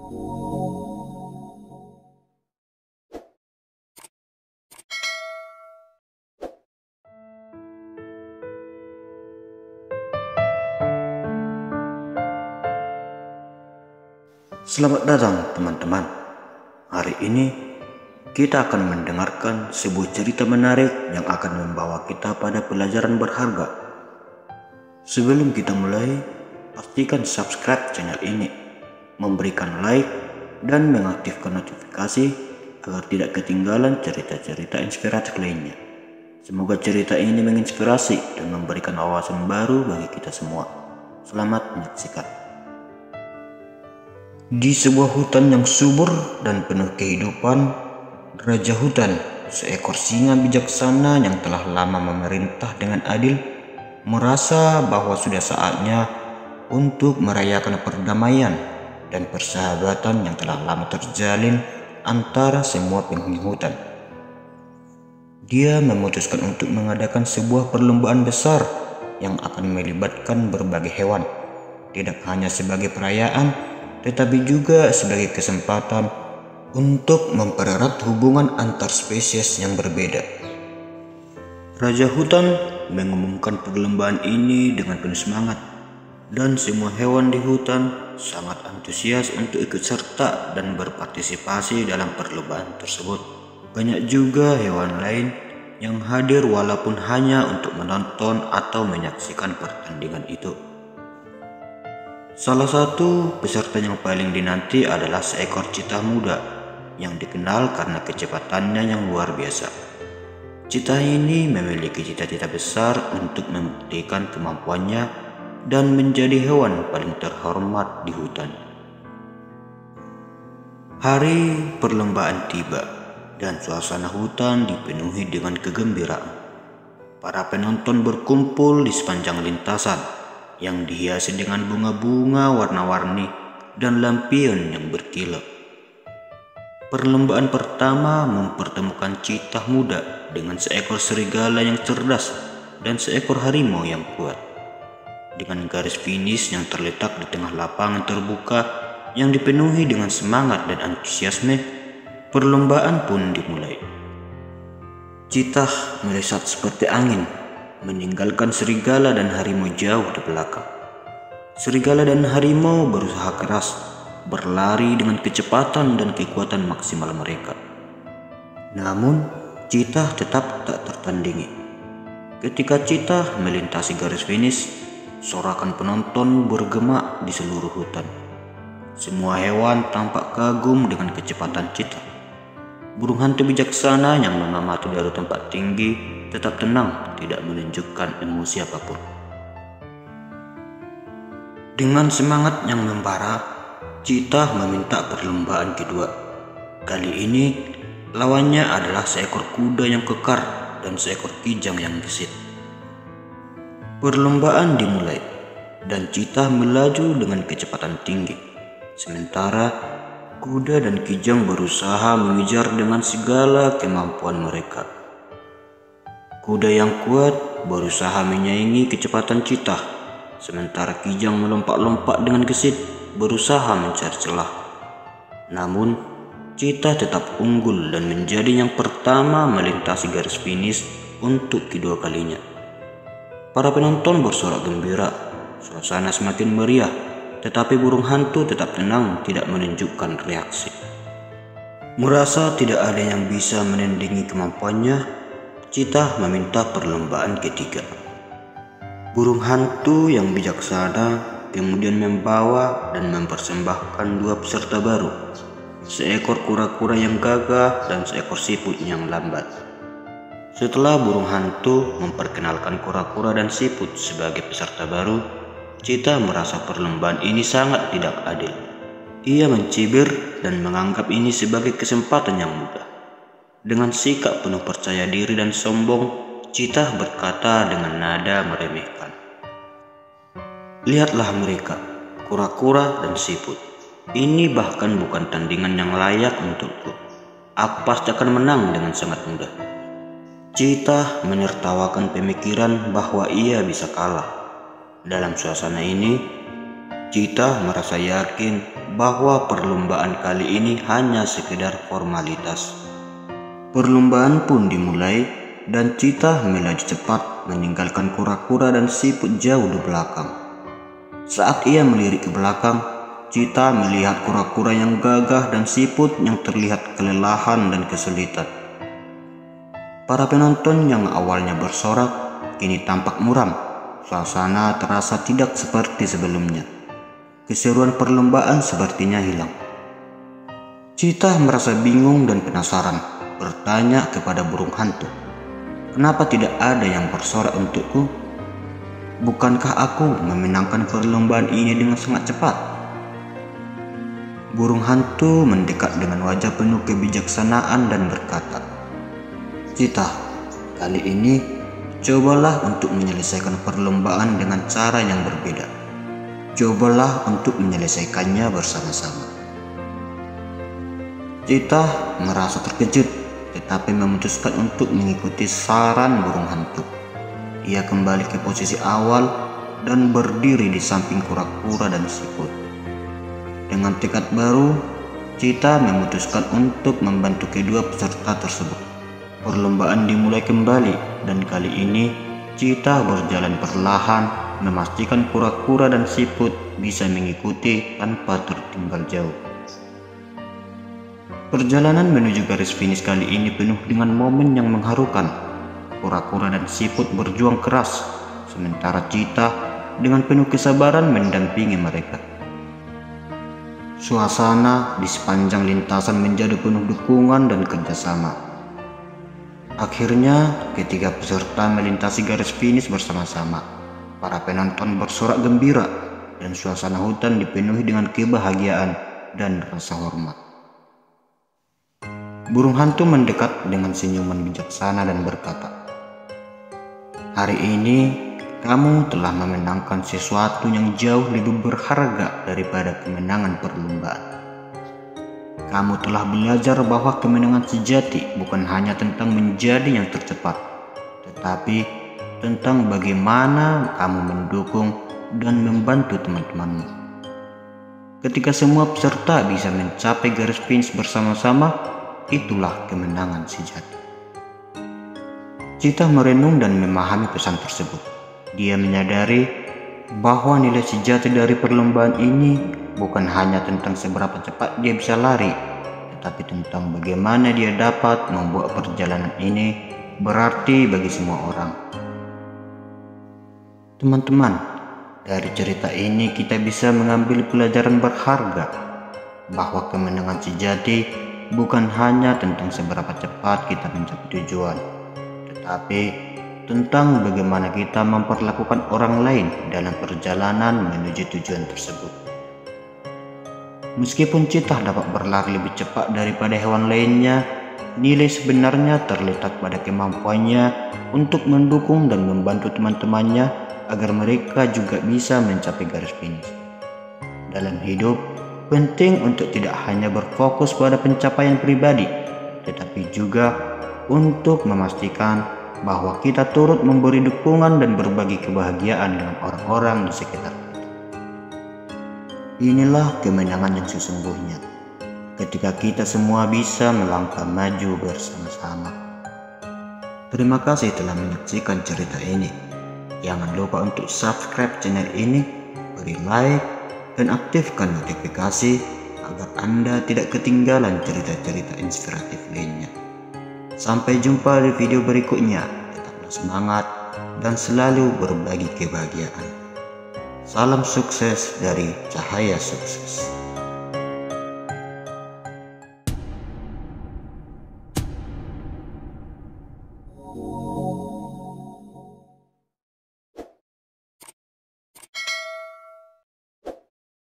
Selamat datang teman-teman. Hari ini kita akan mendengarkan sebuah cerita menarik yang akan membawa kita pada pelajaran berharga. Sebelum kita mulai, pastikan subscribe channel ini, memberikan like, dan mengaktifkan notifikasi agar tidak ketinggalan cerita-cerita inspiratif lainnya. Semoga cerita ini menginspirasi dan memberikan wawasan baru bagi kita semua. Selamat menyaksikan. Di sebuah hutan yang subur dan penuh kehidupan, Raja Hutan, seekor singa bijaksana yang telah lama memerintah dengan adil, merasa bahwa sudah saatnya untuk merayakan perdamaian dan persahabatan yang telah lama terjalin antara semua penghuni hutan. Dia memutuskan untuk mengadakan sebuah perlombaan besar yang akan melibatkan berbagai hewan, tidak hanya sebagai perayaan, tetapi juga sebagai kesempatan untuk mempererat hubungan antar spesies yang berbeda. Raja Hutan mengumumkan perlombaan ini dengan penuh semangat, dan semua hewan di hutan sangat antusias untuk ikut serta dan berpartisipasi dalam perlombaan tersebut. Banyak juga hewan lain yang hadir walaupun hanya untuk menonton atau menyaksikan pertandingan itu. Salah satu peserta yang paling dinanti adalah seekor citah muda yang dikenal karena kecepatannya yang luar biasa. Citah ini memiliki cita-cita besar untuk membuktikan kemampuannya dan menjadi hewan paling terhormat di hutan. Hari perlombaan tiba dan suasana hutan dipenuhi dengan kegembiraan. Para penonton berkumpul di sepanjang lintasan yang dihiasi dengan bunga-bunga warna-warni dan lampion yang berkilau. Perlombaan pertama mempertemukan citah muda dengan seekor serigala yang cerdas dan seekor harimau yang kuat. Dengan garis finish yang terletak di tengah lapangan terbuka yang dipenuhi dengan semangat dan antusiasme, perlombaan pun dimulai. Citah melesat seperti angin, meninggalkan serigala dan harimau jauh di belakang. Serigala dan harimau berusaha keras, berlari dengan kecepatan dan kekuatan maksimal mereka. Namun, citah tetap tak tertandingi. Ketika citah melintasi garis finish, sorakan penonton bergema di seluruh hutan. Semua hewan tampak kagum dengan kecepatan citah. Burung hantu bijaksana yang mengamati dari tempat tinggi tetap tenang, tidak menunjukkan emosi apapun. Dengan semangat yang membara, citah meminta perlombaan kedua. Kali ini, lawannya adalah seekor kuda yang kekar dan seekor kijang yang gesit. Perlombaan dimulai, dan citah melaju dengan kecepatan tinggi. Sementara kuda dan kijang berusaha mengejar dengan segala kemampuan mereka. Kuda yang kuat berusaha menyaingi kecepatan citah, sementara kijang melompat-lompat dengan gesit berusaha mencari celah. Namun, citah tetap unggul dan menjadi yang pertama melintasi garis finish untuk kedua kalinya. Para penonton bersorak gembira, suasana semakin meriah, tetapi burung hantu tetap tenang, tidak menunjukkan reaksi. Merasa tidak ada yang bisa menandingi kemampuannya, citah meminta perlombaan ketiga. Burung hantu yang bijaksana kemudian membawa dan mempersembahkan dua peserta baru, seekor kura-kura yang gagah dan seekor siput yang lambat. Setelah burung hantu memperkenalkan kura-kura dan siput sebagai peserta baru, citah merasa perlombaan ini sangat tidak adil. Ia mencibir dan menganggap ini sebagai kesempatan yang mudah. Dengan sikap penuh percaya diri dan sombong, citah berkata dengan nada meremehkan, "Lihatlah mereka, kura-kura dan siput. Ini bahkan bukan tandingan yang layak untukku. Aku pasti akan menang dengan sangat mudah." Citah menertawakan pemikiran bahwa ia bisa kalah. Dalam suasana ini, Cita merasa yakin bahwa perlombaan kali ini hanya sekedar formalitas. Perlombaan pun dimulai dan Cita melaju cepat meninggalkan kura-kura dan siput jauh di belakang. Saat ia melirik ke belakang, Cita melihat kura-kura yang gagah dan siput yang terlihat kelelahan dan kesulitan. Para penonton yang awalnya bersorak kini tampak muram. Suasana terasa tidak seperti sebelumnya. Keseruan perlombaan sepertinya hilang. Cita merasa bingung dan penasaran, bertanya kepada burung hantu, "Kenapa tidak ada yang bersorak untukku? Bukankah aku memenangkan perlombaan ini dengan sangat cepat?" Burung hantu mendekat dengan wajah penuh kebijaksanaan dan berkata, "Cita, kali ini cobalah untuk menyelesaikan perlombaan dengan cara yang berbeda. Cobalah untuk menyelesaikannya bersama-sama." Cita merasa terkejut, tetapi memutuskan untuk mengikuti saran burung hantu. Ia kembali ke posisi awal dan berdiri di samping kura-kura dan siput. Dengan tekad baru, Cita memutuskan untuk membantu kedua peserta tersebut. Perlombaan dimulai kembali dan kali ini Cita berjalan perlahan, memastikan kura-kura dan siput bisa mengikuti tanpa tertinggal jauh. Perjalanan menuju garis finish kali ini penuh dengan momen yang mengharukan. Kura-kura dan siput berjuang keras, sementara Cita dengan penuh kesabaran mendampingi mereka. Suasana di sepanjang lintasan menjadi penuh dukungan dan kerjasama. Akhirnya, ketiga peserta melintasi garis finish bersama-sama. Para penonton bersorak gembira dan suasana hutan dipenuhi dengan kebahagiaan dan rasa hormat. Burung hantu mendekat dengan senyuman bijaksana dan berkata, "Hari ini kamu telah memenangkan sesuatu yang jauh lebih berharga daripada kemenangan perlombaan. Kamu telah belajar bahwa kemenangan sejati bukan hanya tentang menjadi yang tercepat, tetapi tentang bagaimana kamu mendukung dan membantu teman-temanmu. Ketika semua peserta bisa mencapai garis finish bersama-sama, itulah kemenangan sejati." Cita merenung dan memahami pesan tersebut. Dia menyadari bahwa nilai sejati dari perlombaan ini bukan hanya tentang seberapa cepat dia bisa lari, tetapi tentang bagaimana dia dapat membuat perjalanan ini berarti bagi semua orang. Teman-teman, dari cerita ini kita bisa mengambil pelajaran berharga bahwa kemenangan sejati bukan hanya tentang seberapa cepat kita mencapai tujuan, tetapi tentang bagaimana kita memperlakukan orang lain dalam perjalanan menuju tujuan tersebut. Meskipun Cita dapat berlari lebih cepat daripada hewan lainnya, nilai sebenarnya terletak pada kemampuannya untuk mendukung dan membantu teman-temannya agar mereka juga bisa mencapai garis finish. Dalam hidup, penting untuk tidak hanya berfokus pada pencapaian pribadi, tetapi juga untuk memastikan bahwa kita turut memberi dukungan dan berbagi kebahagiaan dengan orang-orang di sekitar kita. Inilah kemenangan yang sesungguhnya, ketika kita semua bisa melangkah maju bersama-sama. Terima kasih telah menyaksikan cerita ini. Jangan lupa untuk subscribe channel ini, beri like, dan aktifkan notifikasi agar Anda tidak ketinggalan cerita-cerita inspiratif lainnya. Sampai jumpa di video berikutnya. Tetaplah semangat dan selalu berbagi kebahagiaan. Salam sukses dari Cahaya Sukses.